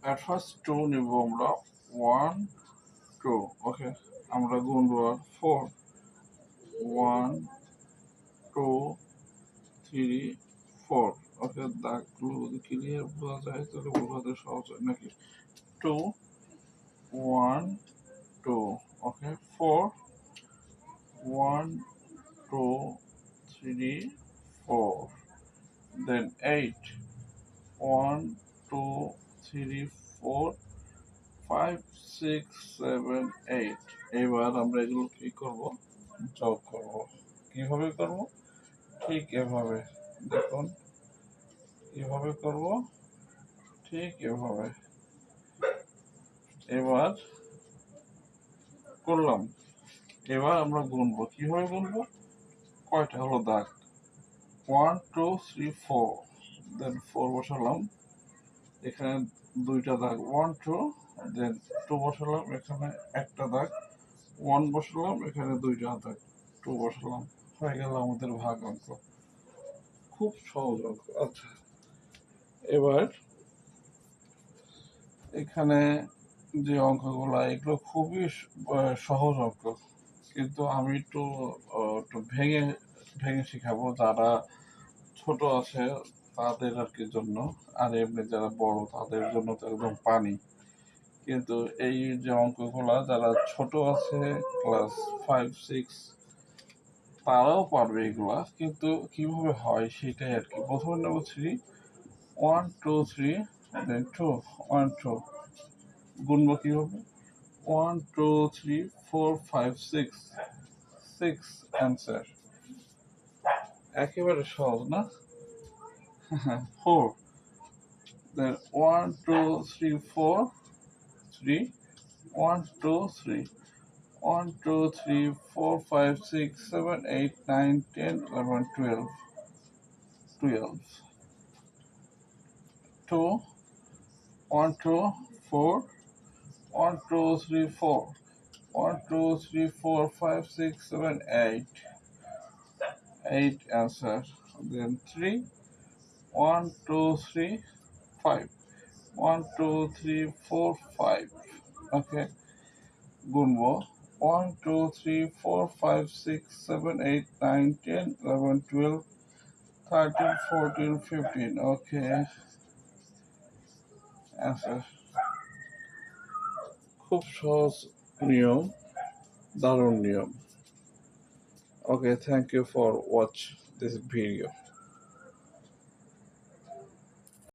at first 2 নিব আমরা 1 2 ওকে আমরা গুনবো 4 1 2 3 4 ওকে দাগগুলো যদি ক্লিয়ার বোঝা যায় তাহলে বোঝাতে সহজ হয় নাকি 2 1 2 ওকে 4 1 2 3 4 then 8 1 2 3 4 5 6 7 8 এবার আমরা এগুলো কি করব যোগ করব কিভাবে করব ঠিক এভাবে দেখুন কিভাবে করব ঠিক এভাবে এবার করলাম এবার আমরা গুনবো কিভাবে গুনবো কয়টা হলো দাগ 1 2 3 4 দেন 4 বসালাম এখানে দুইটা দাগ 1 2 দেন 2 বসালাম এখানে একটা দাগ 1 বসালাম এখানে দুইটা দাগ 2 বসালাম হয়ে গেল আমাদের ভাগ অঙ্ক খুব সহজ অঙ্ক আচ্ছা এবার এখানে যে অঙ্কগুলো এগুলো খুবই সহজ অঙ্ক কিন্তু আমি একটু ভেঙে ভেঙে শিখাবো যারা ছোট আছে তাদের আর কি জন্য আর এমনি যারা বড় তাদের জন্য তো একদম পানি কিন্তু এই যে অঙ্কগুলা যারা ছোট আছে ক্লাস 5 6 তারাও পারবে এগুলা কিন্তু কিভাবে হয় সেটাই আর কি প্রথমে নেব 3 1 2 3 দেন 2 1 2 গুনবো কিভাবে 1 2 3 4 5 6 6 অ্যান্সার একেবারে সহজ না 4 then 1 2 3 4 3 1 2 3 1 2 3 4 5 6 7 8 9 10 11 12 12 2 1 2 4 1 2 3 4 1 2 3 4 5 6 7 8 8 answer then 3 1 2 3 5 1 2 3 4 5 okay গুনবো 1 2 3 4 5 6 7 8 9 10 11 12 13 14 15 okay answer খুব সহজ নিয়ম দারুণ নিয়ম okay thank you for watch this video